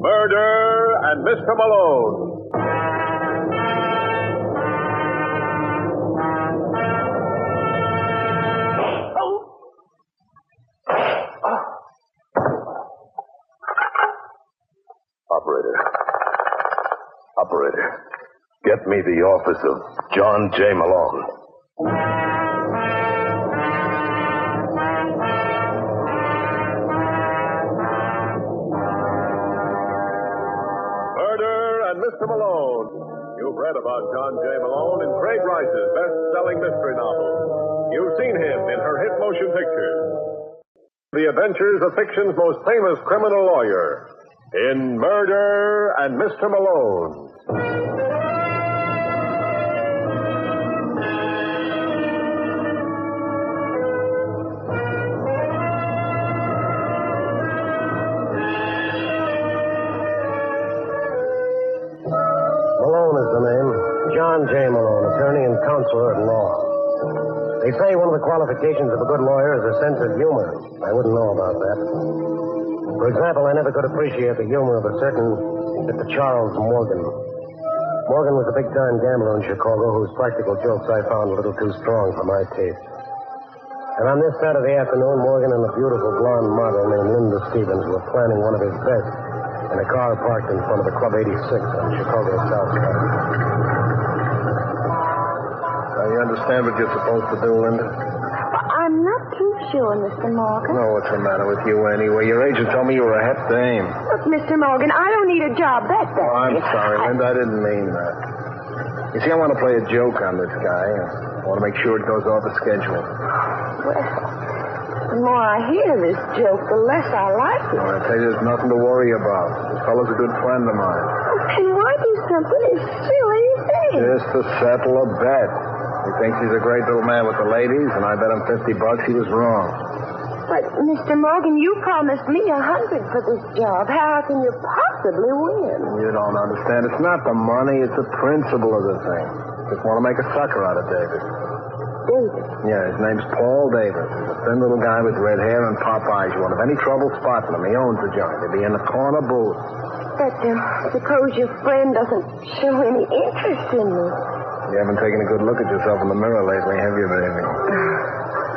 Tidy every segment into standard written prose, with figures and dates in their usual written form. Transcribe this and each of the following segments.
Murder and Mr. Malone. Operator, get me the office of John J. Malone. Murder and Mr. Malone. You've read about John J. Malone in Craig Rice's best-selling mystery novel. You've seen him in her hit motion pictures. The adventures of fiction's most famous criminal lawyer in Murder and Mr. Malone. Malone is the name. John J. Malone, attorney and counselor at law. They say one of the qualifications of a good lawyer is a sense of humor. I wouldn't know about that. For example, I never could appreciate the humor of a certain Mr. Charles Morgan. Morgan was a big-time gambler in Chicago whose practical jokes I found a little too strong for my taste. And on this Saturday afternoon, Morgan and a beautiful blonde model named Linda Stevens were planning one of his bets in a car parked in front of the Club 86 on Chicago's South Side. Now, you understand what you're supposed to do, Linda? I'm not too sure, Mr. Morgan. No, what's the matter with you anyway? Your agent told me you were a hep dame. Look, Mr. Morgan, I don't need a job that bad. Oh, I'm sorry, Linda. I didn't mean that. You see, I want to play a joke on this guy. I want to make sure it goes off the schedule. Well, the more I hear this joke, the less I like it. I tell you, there's nothing to worry about. This fellow's a good friend of mine. And why do something as silly as that? Just to settle a bet. He thinks he's a great little man with the ladies, and I bet him $50 he was wrong. But, Mr. Morgan, you promised me $100 for this job. How can you possibly win? You don't understand. It's not the money, it's the principle of the thing. Just want to make a sucker out of David. David? Yeah, his name's Paul Davis. He's a thin little guy with red hair and pop eyes. You won't have any trouble spotting him. He owns the joint. He'll be in the corner booth. But suppose your friend doesn't show any interest in me. You haven't taken a good look at yourself in the mirror lately, have you, baby?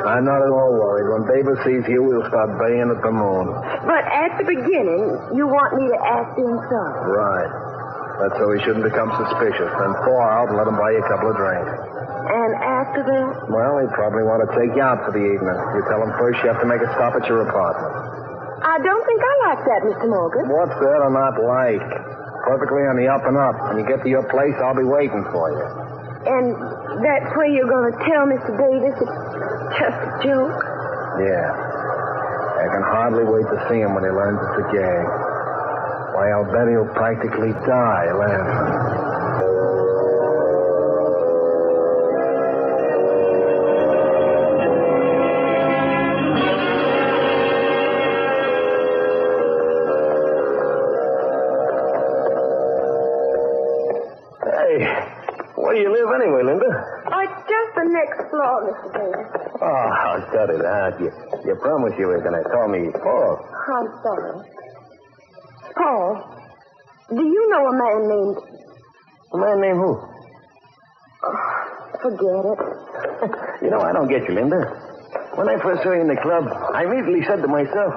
I'm not at all worried. When Davis sees you, he'll start baying at the moon. But at the beginning, you want me to act inside. Right. That's so he shouldn't become suspicious. Then thaw out and let him buy you a couple of drinks. And after that? Well, he'd probably want to take you out for the evening. You tell him first you have to make a stop at your apartment. I don't think I like that, Mr. Morgan. What's there to not like? Perfectly on the up and up. When you get to your place, I'll be waiting for you. And that's where you're going to tell Mr. Davis it's just a joke? Yeah. I can hardly wait to see him when he learns it's a gag. Why, I'll bet he'll practically die laughing. Where do you live anyway, Linda? Oh, it's just the next floor, Mr. Davis. Oh, I'll cut it out. You promised you were going to call me Paul. I'm sorry. Paul, do you know a man named... A man named who? Forget it. You know, I don't get you, Linda. When I first saw you in the club, I immediately said to myself,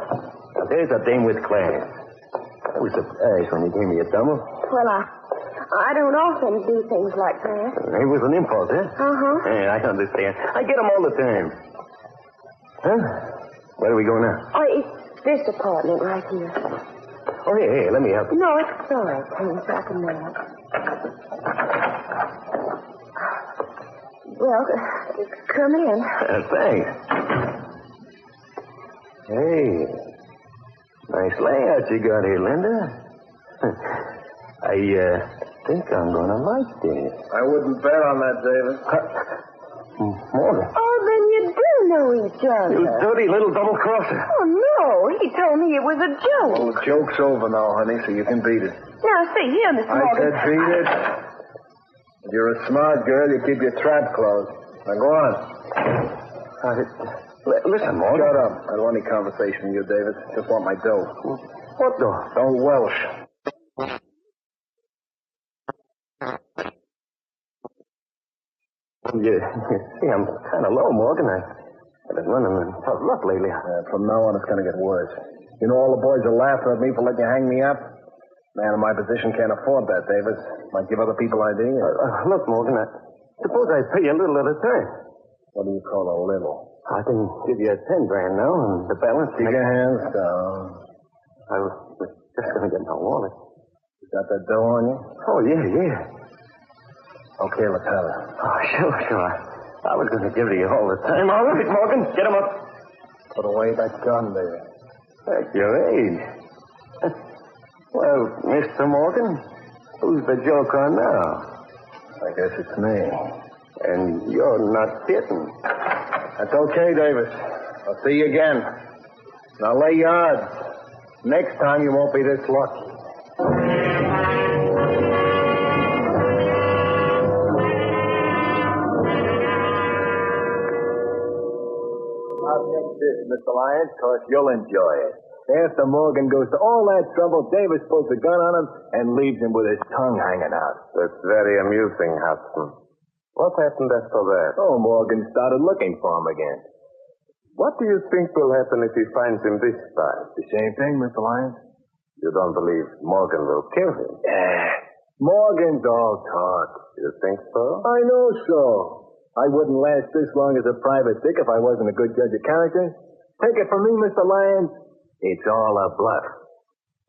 now, there's a dame with class. I was surprised when you gave me a double. Well, I don't often do things like that. It was an impulse, eh? Uh-huh. Yeah, I understand. I get them all the time. Huh? Where do we go now? Oh, it's this apartment right here. Oh, here, let me help you. No, it's all right, thanks. I can manage. Well, come in. Thanks. Hey, nice layout you got here, Linda. I think I'm going to like this. I wouldn't bet on that, David. Morgan. Oh, then you do know each other. You dirty little double-crosser. Oh, no. He told me it was a joke. Well, the joke's over now, honey, so you can beat it. Now, see here, Mr. Morgan. I said beat it. If you're a smart girl, you keep your trap closed. Now, go on. Listen, Morgan. Shut up. I don't want any conversation with you, David. Just want my dough. What dough? Don't welsh. You see, I'm kind of low, Morgan. I've been running in tough luck lately. From now on, it's going to get worse. You know, all the boys will laugh at me for letting you hang me up. Man in my position can't afford that, Davis. Might give other people ideas. Look, Morgan, suppose I pay you a little at a time. What do you call a little? I can give you $10 now, and the balance... Keep your hands down. I was just going to get my wallet. You got that dough on you? Oh, yeah. Okay, let's have it. Oh, sure. I was going to give it to you all the time. All right, Morgan, get him up. Put away that gun, baby. At your age. Well, Mr. Morgan, who's the joker now? I guess it's me. And you're not kidding. That's okay, Davis. I'll see you again. Now lay your odds. Next time you won't be this lucky. I'll take this, Mr. Lyons, because you'll enjoy it. After Morgan goes to all that trouble, Davis pulls the gun on him and leaves him with his tongue hanging out. That's very amusing, Hudson. What happened after that? Oh, Morgan started looking for him again. What do you think will happen if he finds him this time? The same thing, Mr. Lyons. You don't believe Morgan will kill him? Morgan's all talk. You think so? I know so. I wouldn't last this long as a private dick if I wasn't a good judge of character. Take it from me, Mr. Lyons. It's all a bluff.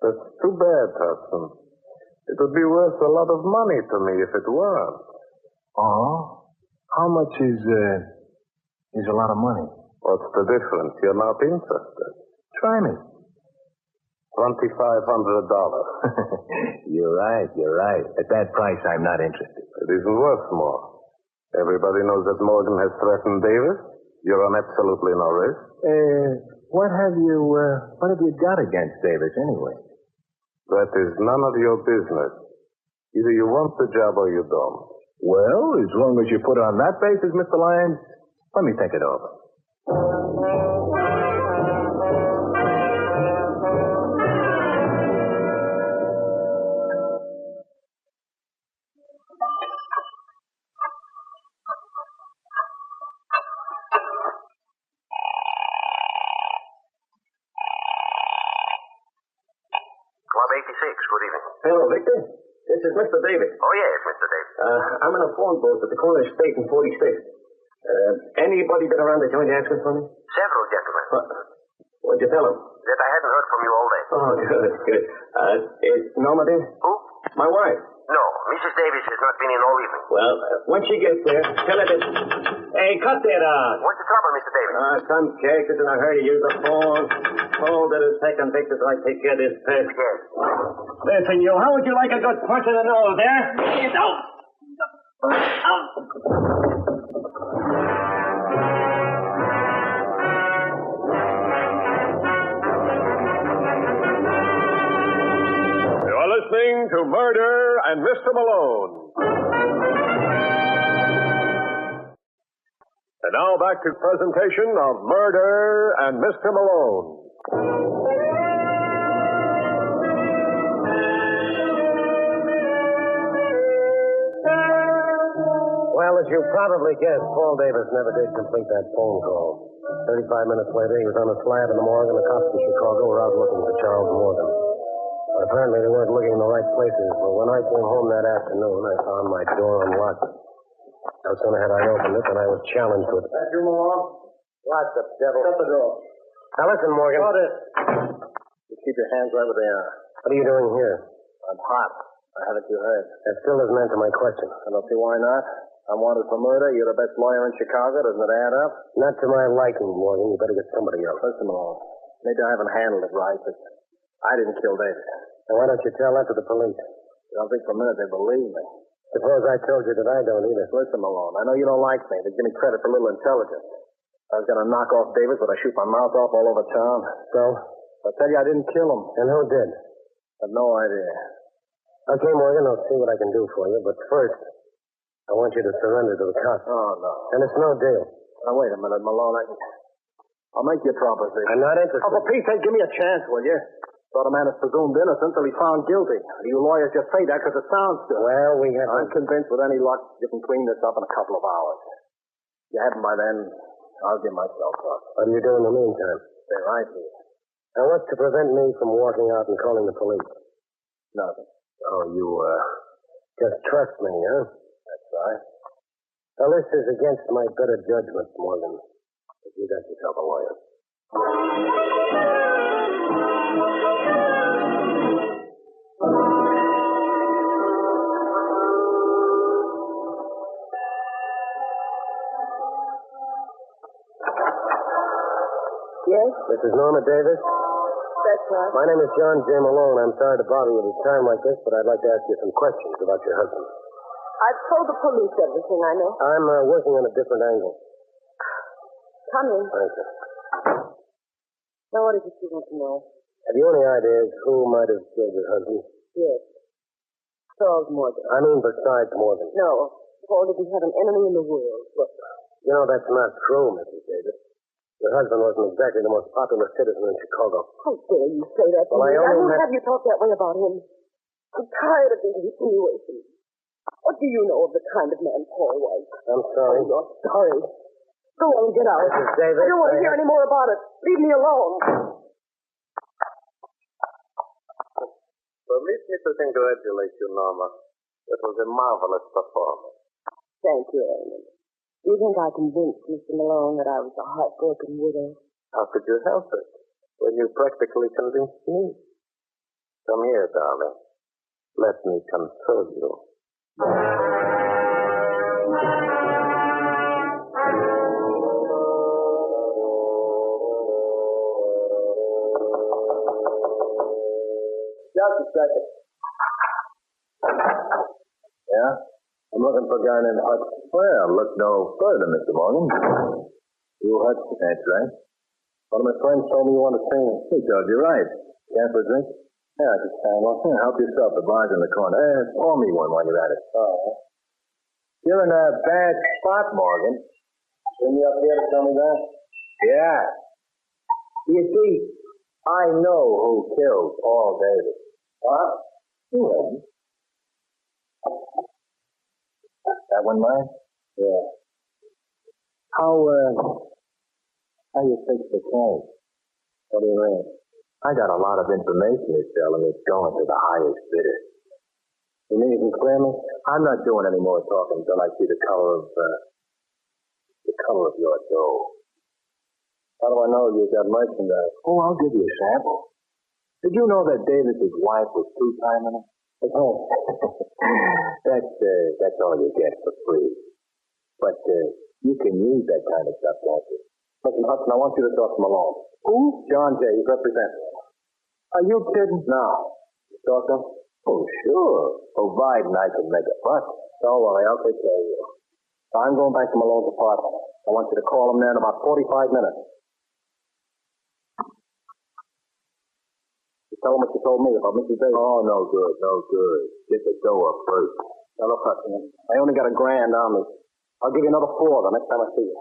That's too bad, Hudson. It would be worth a lot of money to me if it weren't. Oh? How much is a lot of money? What's the difference? You're not interested. Try me. $2,500. You're right. At that price, I'm not interested. It isn't worth more. Everybody knows that Morgan has threatened Davis. You're on absolutely no risk. What have you got against Davis anyway? That is none of your business. Either you want the job or you don't. Well, as long as you put it on that basis, Mr. Lyons, let me think it over. Club 86, good evening. Hello, Victor. This is Mr. Davis. Oh, yes, Mr. Davis. I'm in a phone booth at the corner of State and 46th. Anybody been around the joint asking for me? Several gentlemen. What'd you tell them? That I hadn't heard from you all day. Oh, good. Is Norma there? Who? My wife. No, Mrs. Davis has not been in all evening. Well, when she gets there, tell her that... Hey, cut that out. What's the trouble, Mr. Davis? Some case is in a hurry to use the phone. Hold it a second, Victor, so I take care of this pest. Yes. Listen, you, how would you like a good punch in the nose, there? Out! You're listening to Murder and Mr. Malone. And now back to presentation of Murder and Mr. Malone. Well, as you probably guessed, Paul Davis never did complete that phone call. 35 minutes later, he was on a slab in the morgue, and the cops in Chicago were out looking for Charles Morgan. But apparently, they weren't looking in the right places, but when I came home that afternoon, I found my door unlocked. No sooner had I opened it than I was challenged with... That you, Malone? What the devil? Shut the door. Now, listen, Morgan. Hold it. You keep your hands right where they are. What are you doing here? I'm hot. Haven't you heard? That still isn't answer my question. I don't see why not. I'm wanted for murder. You're the best lawyer in Chicago. Doesn't it add up? Not to my liking, Morgan. You better get somebody else. Listen, Malone. Maybe I haven't handled it right, but I didn't kill Davis. Now, why don't you tell that to the police? I don't think for a minute they believe me. Suppose I told you that I don't either. Listen, Malone. I know you don't like me, but give me credit for a little intelligence. I was going to knock off Davis, but I shoot my mouth off all over town. So? I'll tell you I didn't kill him. And who did? I have no idea. Okay, Morgan, I'll see what I can do for you, but first, I want you to surrender to the cops. Oh, no. And it's no deal. Now, wait a minute, Malone. I'll make you a proposition. I'm not interested. Oh, for Pete's sake, give me a chance, will you? Thought a man is presumed innocent till he's found guilty. You lawyers just say that because it sounds good. Well, we have... I'm convinced with any luck you can clean this up in a couple of hours. If you haven't by then, I'll give myself up. What do you do in the meantime? Stay right here. Now, what's to prevent me from walking out and calling the police? Nothing. Oh, you, just trust me, huh? That's right. Well, this is against my better judgment, Morgan. But you got yourself a lawyer. Yes, This is Norma Davis. that's right. My name is John J. Malone. I'm sorry to bother you at a time like this, but I'd like to ask you some questions about your husband. I've told the police everything I know. I'm working on a different angle. Come in. Thank you. Now, what is it you want to know? Have you any ideas who might have killed your husband? Yes. Charles Morgan. I mean, besides Morgan. No, Paul didn't have an enemy in the world. But You know, that's not true, Mrs. Davis. Your husband wasn't exactly the most popular citizen in Chicago. how dare you say that to Well, me? I only won't met- have you talk that way about him. I'm tired of these insinuations. What do you know of the kind of man Paul was? I'm sorry. Oh, you're sorry. Go on, get out. Mrs. Davis, I don't want to I hear have- any more about it. Leave me alone. Permit me to congratulate you, Norma. It was a marvelous performance. Thank you, Raymond. Do you think I convinced Mr. Malone that I was a heartbroken widow? How could you help it when you practically convinced me? Come here, darling. Let me console you. Just a second. Yeah? I'm looking for a guy named Hudson. Well, look no further, Mr. Morgan. You Hudson? That's right. One of my friends told me you wanted to see him. He told you right. Care for a drink? Yeah, just well, help yourself. The bar's in the corner. Pour me one while you're at it. Oh. You're in a bad spot, Morgan. Bring me up here to tell me that? Yeah. You see, I know who killed Paul Davis. What? You didn't. That one mine? Yeah. How you fix the case? What do you mean? I got a lot of information to sell, and it's going to the highest bidder. You mean you can clear me? I'm not doing any more talking until I see the color of your dough. How do I know you got merchandise? Oh, I'll give you a sample. Did you know that Davis's wife was two-timing him? Oh, that's all you get for free. But you can use that kind of stuff, can't you? Listen, Hudson, I want you to talk to Malone. Who? John J. He's representing. Are you kidding? No. You talk to him? Oh, sure. Providing I can make a buck. Don't worry, I'll take care of you. I'm going back to Malone's apartment. I want you to call him there in about 45 minutes. Tell him what you told me about Mrs. Davis. Oh, no good, no good. Get the dough up first. Now, look, Hudson, I only got $1,000 on me. I'll give you another $4 the next time I see you.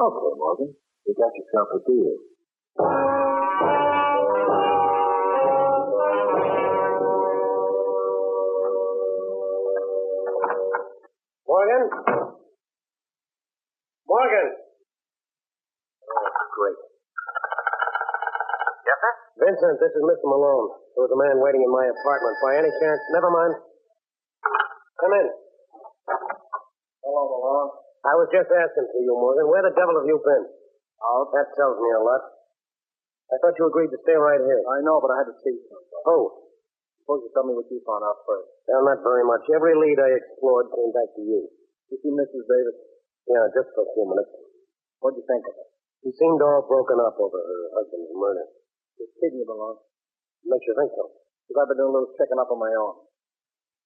Okay, Morgan. You got yourself a deal. Morgan? Morgan! Oh, great. Yes, sir? Vincent, this is Mr. Malone. There was a man waiting in my apartment. By any chance, never mind. Come in. Hello, Malone. I was just asking for you, Morgan. Where the devil have you been? Oh, That tells me a lot. I thought you agreed to stay right here. I know, but I had to see something. Oh, Suppose you tell me what you found out first. well, not very much. Every lead I explored came back to you. You see Mrs. Davis? Yeah, just for a few minutes. What'd you think of her? She seemed all broken up over her husband's murder. You're kidding, Malone. Makes you think so. Because I've been doing a little checking up on my own.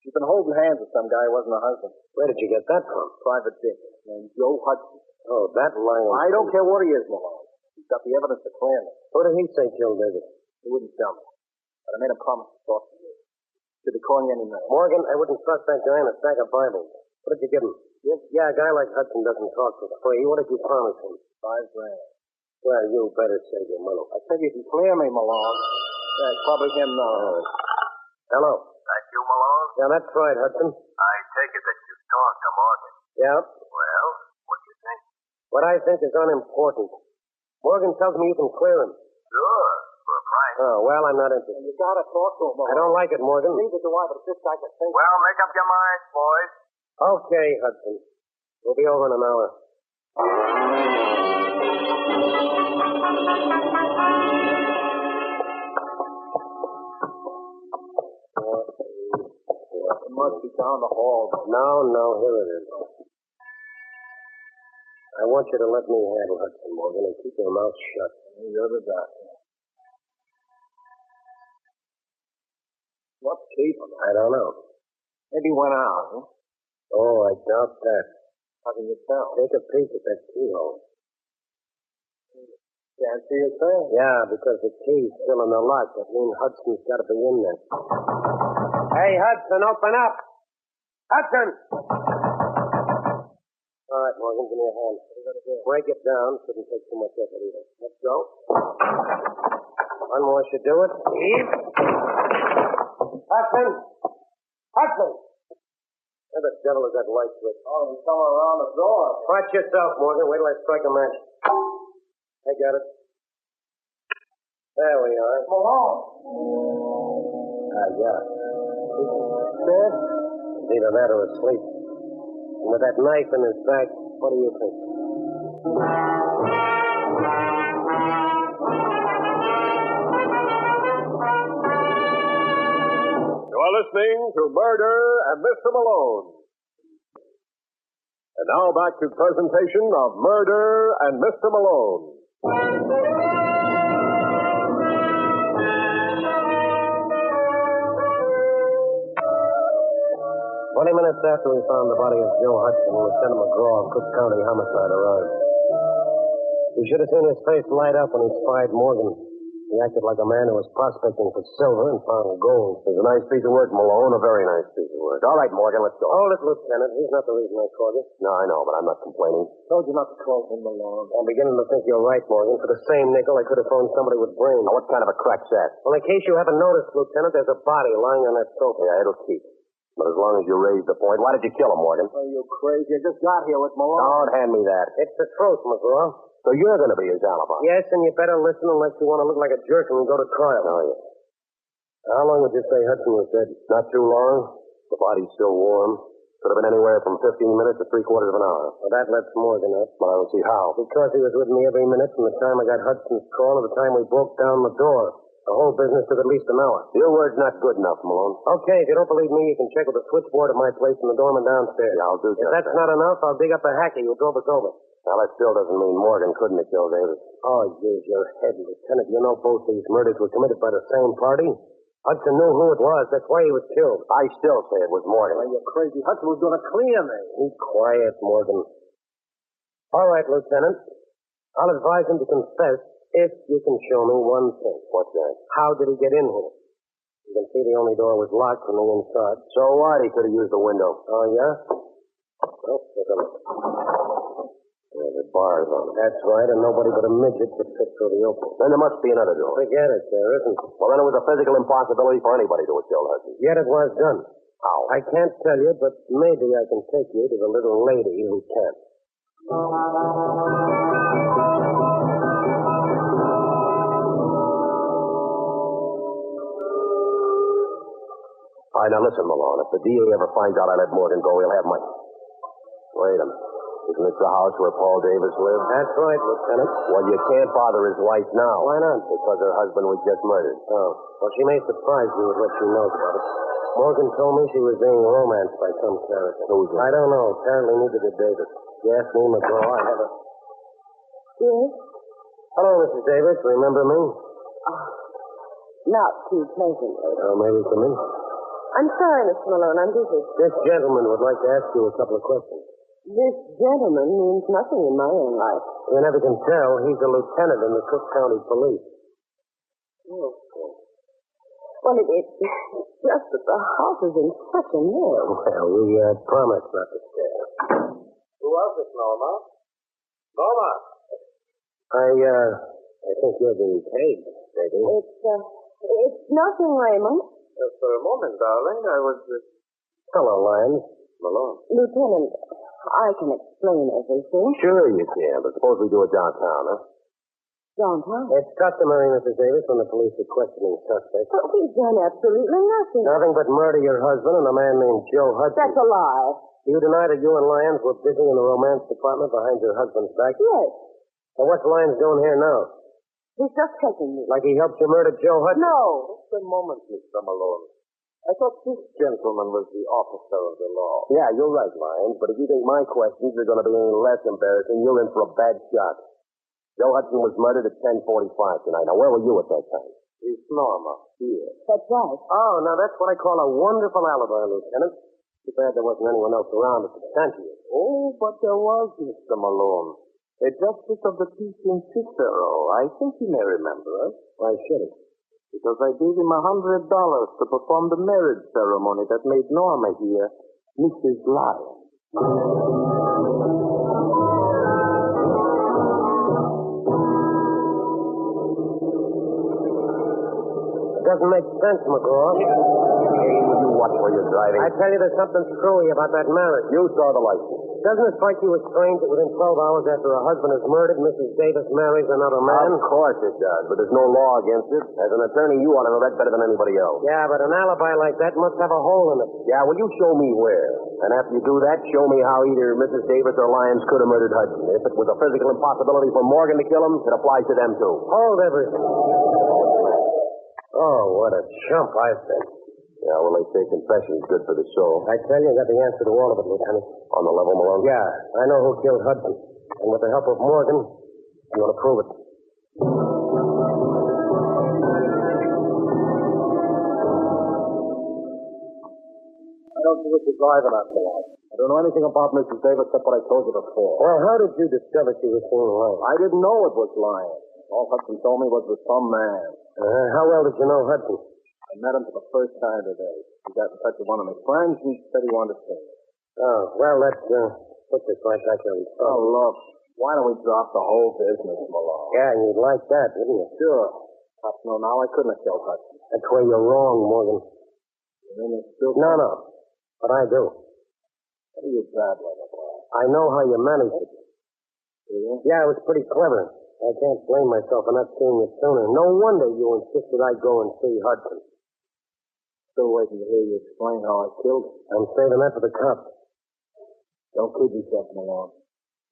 She's been holding hands with some guy who wasn't her husband. Where did you get that from? Private dick named Joe Hudson. Oh, that lying. I don't care what he is, Malone. He's got the evidence to clear me. What did he say killed David? He wouldn't tell me. But I made a promise to talk to you. Should be calling you any minute. Morgan, I wouldn't trust that guy in a stack of Bibles. What did you give him? Yeah, a guy like Hudson doesn't talk for free. What did you promise him? $5,000. Well, you better save your money. I said you can clear me, Malone. Yeah, it's probably him now. Hello. That you, Malone? Yeah, that's right, Hudson. I take it that you talked to Morgan. Yeah. Well, what do you think? What I think is unimportant. Morgan tells me you can clear him. Sure, for a price. Oh, well, I'm not interested. You gotta talk to him, I don't like it, Morgan. Neither do I, but if this guy can think... Well, make up your minds, boys. Okay, Hudson. We'll be over in an hour. It must be down the hall. No, here it is. I want you to let me handle Hudson, Morgan, and keep your mouth shut. You're the doctor. What's keeping him? I don't know. Maybe he went out, huh? Oh, I doubt that. How can you tell? Take a peek at that keyhole. Can't see a thing. Yeah, because the key's still in the lock. That means Hudson's got to be in there. Hey, Hudson, open up! Hudson! All right, Morgan, give me a hand. What are you going to do? Break it down. Shouldn't take too much effort either. Let's go. One more should do it. Heave. Hudson! Hudson! Where the devil is that light switch? Oh, he's somewhere around the door. Watch yourself, Morgan. Wait till I strike a match. I got it. There we are. Malone. I got it. Dead? Either that or asleep. And with that knife in his back, what do you think? You are listening to Murder and Mr. Malone. And now back to presentation of Murder and Mr. Malone. 20 minutes after we found the body of Joe Hudson, Lieutenant McGraw of Cook County Homicide arrived. You should have seen his face light up when he spied Morgan. He acted like a man who was prospecting for silver and found gold. It's a nice piece of work, Malone. A very nice piece of work. All right, Morgan, let's go. Hold it, Lieutenant. He's not the reason I called you. No, I know, but I'm not complaining. Told you not to call him Malone. I'm beginning to think you're right, Morgan. For the same nickel, I could have phoned somebody with brains. Now, what kind of a crack's that? Well, in case you haven't noticed, Lieutenant, there's a body lying on that sofa. Yeah, it'll keep. But as long as you raise the point, why did you kill him, Morgan? Are you crazy? I just got here with Malone. Don't hand me that. It's the truth, McGraw. So you're going to be his alibi? Yes, and you better listen unless you want to look like a jerk and go to trial. Oh, yeah. How long would you say Hudson was dead? Not too long. The body's still warm. Could have been anywhere from 15 minutes to 3/4 of an hour. Well, that lets Morgan up. But I don't see how. Because he was with me every minute from the time I got Hudson's call to the time we broke down the door. The whole business took at least an hour. Your word's not good enough, Malone. Okay, if you don't believe me, you can check with the switchboard at my place and the doorman downstairs. Yeah, I'll do If just that's that. not enough, I'll dig up the hacker who drove us over. Now, that still doesn't mean Morgan couldn't have killed Davis. Oh, use your head, Lieutenant. You know both these murders were committed by the same party. Hudson knew who it was. That's why he was killed. I still say it was Morgan. Are you crazy? Hudson was going to clear me. Be quiet, Morgan. All right, Lieutenant. I'll advise him to confess if you can show me one thing. What's that? How did he get in here? You can see the only door was locked from the inside. So what? He could have used the window. Oh, yeah? Well, take a look. Yeah, the bar's on it. That's right, and nobody but a midget could fit through the opening. Then there must be another door. Forget it, there isn't. Well, then it was a physical impossibility for anybody to have killed Hudson. Yet it was done. How? I can't tell you, but maybe I can take you to the little lady who can. All right, now listen, Malone. If the DA ever finds out I let Morgan go, he'll have my... Wait a minute. Isn't this the house where Paul Davis lived? That's right, Lieutenant. Well, you can't bother his wife now. Why not? Because her husband was just murdered. Oh. Well, she may surprise you with what she knows about it. Morgan told me she was being romanced by some character. Who's it? I don't know. Apparently neither did Davis. Yes, me, McGraw. I have a... Yes? Hello, Mrs. Davis. Remember me? Not too pleasantly. Oh, maybe come in. I'm sorry, Mr. Malone. I'm busy. This gentleman would like to ask you a couple of questions. This gentleman means nothing in my own life. You never can tell. He's a lieutenant in the Cook County Police. Oh. Well, it's just that the house is in such a mess. Well, we promised not to stare. Who was it, Norma? Norma! I think you're being paid, baby. It's It's nothing, Raymond. Just for a moment, darling, I was... Hello, Lyons. Malone. Lieutenant, I can explain everything. Sure you can, but suppose we do it downtown, huh? Downtown? It's customary, Mrs. Davis, when the police are questioning suspects. But we've done absolutely nothing. Nothing but murder your husband and a man named Joe Hudson. That's a lie. You deny that you and Lyons were busy in the romance department behind your husband's back? Yes. So what's Lyons doing here now? He's just checking me. Like he helped you murder Joe Hudson? No. Just a moment, Mr. Malone. I thought this gentleman was the officer of the law. Yeah, you're right, Lyons. But if you think my questions are going to be any less embarrassing, you're in for a bad shot. Joe Hudson was murdered at 10:45 tonight. Now, where were you at that time? East Norma, here. That's right. Oh, now that's what I call a wonderful alibi, Lieutenant. Too bad there wasn't anyone else around to substantiate. Oh, but there was, Mr. Malone. A justice of the peace in Cicero. I think you may remember us. Why should he? Because I gave him $100 to perform the marriage ceremony that made Norma here Mrs. Lyons. It doesn't make sense, McGraw. Hey, will you watch where you're driving? I tell you, there's something screwy about that marriage. You saw the license. Doesn't it strike you as strange that within 12 hours after her husband is murdered, Mrs. Davis marries another man? Of course it does, but there's no law against it. As an attorney, you ought to know that better than anybody else. Yeah, but an alibi like that must have a hole in it. Yeah, well, you show me where. And after you do that, show me how either Mrs. Davis or Lyons could have murdered Hudson. If it was a physical impossibility for Morgan to kill him, it applies to them, too. Hold everything. Oh, what a chump I've been. Yeah, well, they say confession's good for the soul. I tell you, I got the answer to all of it, Lieutenant. On the level, Malone? Yeah, I know who killed Hudson. And with the help of Morgan, I'm going to prove it. I don't see what you're driving at, Malone. I don't know anything about Mrs. Davis except what I told you before. Well, how did you discover she was seeing Lyons? I didn't know it was Lyons. All Hudson told me was with some man. How well did you know Hudson? I met him for the first time today. He got in touch with one of my friends and said he wanted to see me. Oh, well, let's put this right back where we Oh, started. look. Why don't we drop the whole business, Malone? Yeah, you'd like that, wouldn't you? Sure. Cops know now I couldn't have killed Hudson. That's where you're wrong, Morgan. You mean it's still... No. But I do. What are you babbling about? I know how you managed it. Do you? Yeah, it was pretty clever. I can't blame myself for not seeing it sooner. No wonder you insisted I go and see Hudson. Still waiting to hear you explain how I killed him. I'm saving that for the cops. Don't kid yourself, Malone.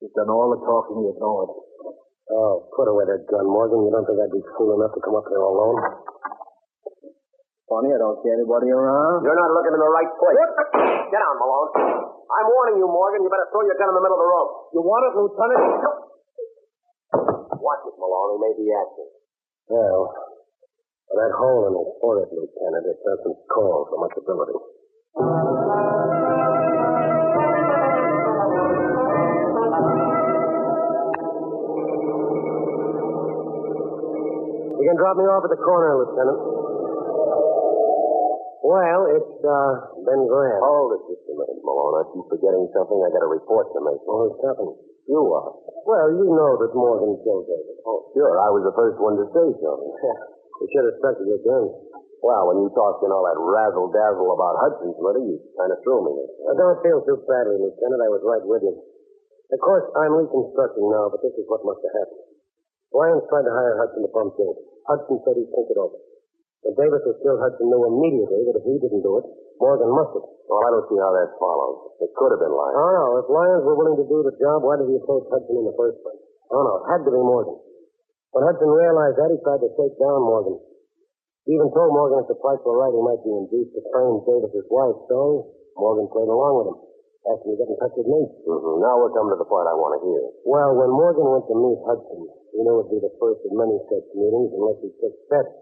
You've done all the talking you know it. Oh, put away that gun, Morgan. You don't think I'd be fool enough to come up here alone? Funny, I don't see anybody around. You're not looking in the right place. Get down, Malone. I'm warning you, Morgan. You better throw your gun in the middle of the road. You want it, Lieutenant? Watch it, Malone. He may be acting. Well, that hole in his forehead, Lieutenant, it doesn't call for much ability. You can drop me off at the corner, Lieutenant. Well, it's been grand. Hold it just a minute, Malone. I keep forgetting something. I got a report to make. Well, who's happening? You are. Well, you know that Morgan killed David. Oh, sure. I was the first one to say something. You should have stuck to your guns. Well, when you talked all that razzle-dazzle about Hudson's murder, you kind of threw me. Don't feel too badly, Lieutenant. I was right with you. Of course, I'm reconstructing now, but this is what must have happened. Lyons tried to hire Hudson to bump Davis. Hudson said he'd think it over. When Davis was killed, Hudson knew immediately that if he didn't do it, Morgan must have. Well, I don't see how that follows. It could have been Lyons. Oh, no. If Lyons were willing to do the job, why did he approach Hudson in the first place? Oh, no. It had to be Morgan. When Hudson realized that, he tried to take down Morgan. He even told Morgan if the price were right, he might be induced to frame Davis's wife. So Morgan played along with him. Asked him to get in touch with me. Mm-hmm. Now we're coming to the part I want to hear. Well, when Morgan went to meet Hudson, he knew it would be the first of many such meetings unless he took steps.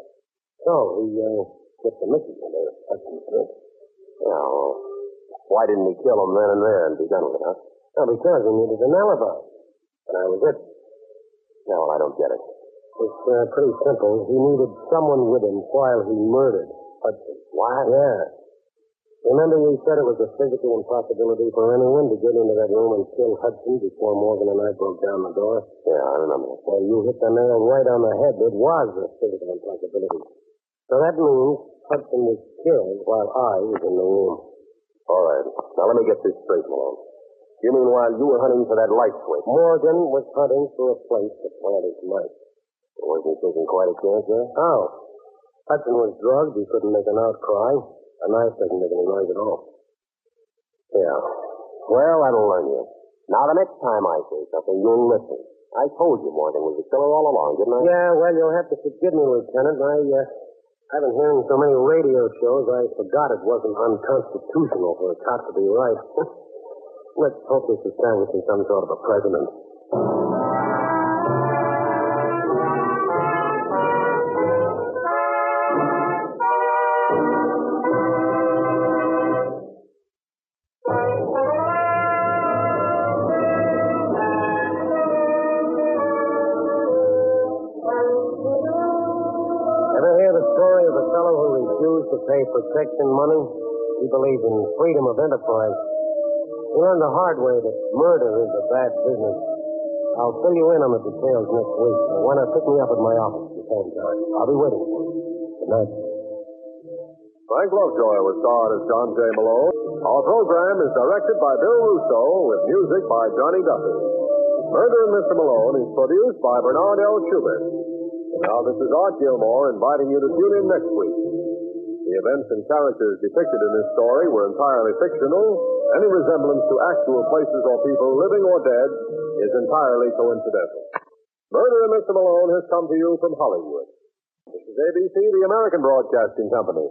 So he went to Michigan to Hudson Smith. Yeah, well, why didn't he kill him then and there and be done with it, huh? Well, because he needed an alibi. And I was it. No, well, I don't get it. It's pretty simple. He needed someone with him while he murdered Hudson. What? Yeah. Remember you said it was a physical impossibility for anyone to get into that room and kill Hudson before Morgan and I broke down the door? Yeah, I remember. Well, you hit the nail right on the head. It was a physical impossibility. So that means Hudson was killed while I was in the room. All right. Now, let me get this straight, Malone. You mean while you were hunting for that light switch? Morgan was hunting for a place to plant his knife. Wasn't he taking quite a chance there? How? Hudson was drugged. He couldn't make an outcry. A knife doesn't make any noise at all. Yeah. Well, that'll learn you. Now, the next time I say something, you'll listen. I told you Morgan was a killer all along, didn't I? Yeah, well, you'll have to forgive me, Lieutenant. I've been hearing so many radio shows, I forgot it wasn't unconstitutional for a cop to be right. Let's hope this establishes some sort of a precedent. To pay protection money. He believes in freedom of enterprise. He learned the hard way that murder is a bad business. I'll fill you in on the details next week. Why not pick me up at my office at the same time? I'll be waiting for you. Good night. Frank Lovejoy was starred as John J. Malone. Our program is directed by Bill Russo with music by Johnny Duffy. Murder in Mr. Malone is produced by Bernard L. Schubert. And now this is Art Gilmore inviting you to tune in next week. The events and characters depicted in this story were entirely fictional. Any resemblance to actual places or people, living or dead, is entirely coincidental. Murder in Mr. Malone has come to you from Hollywood. This is ABC, the American Broadcasting Company.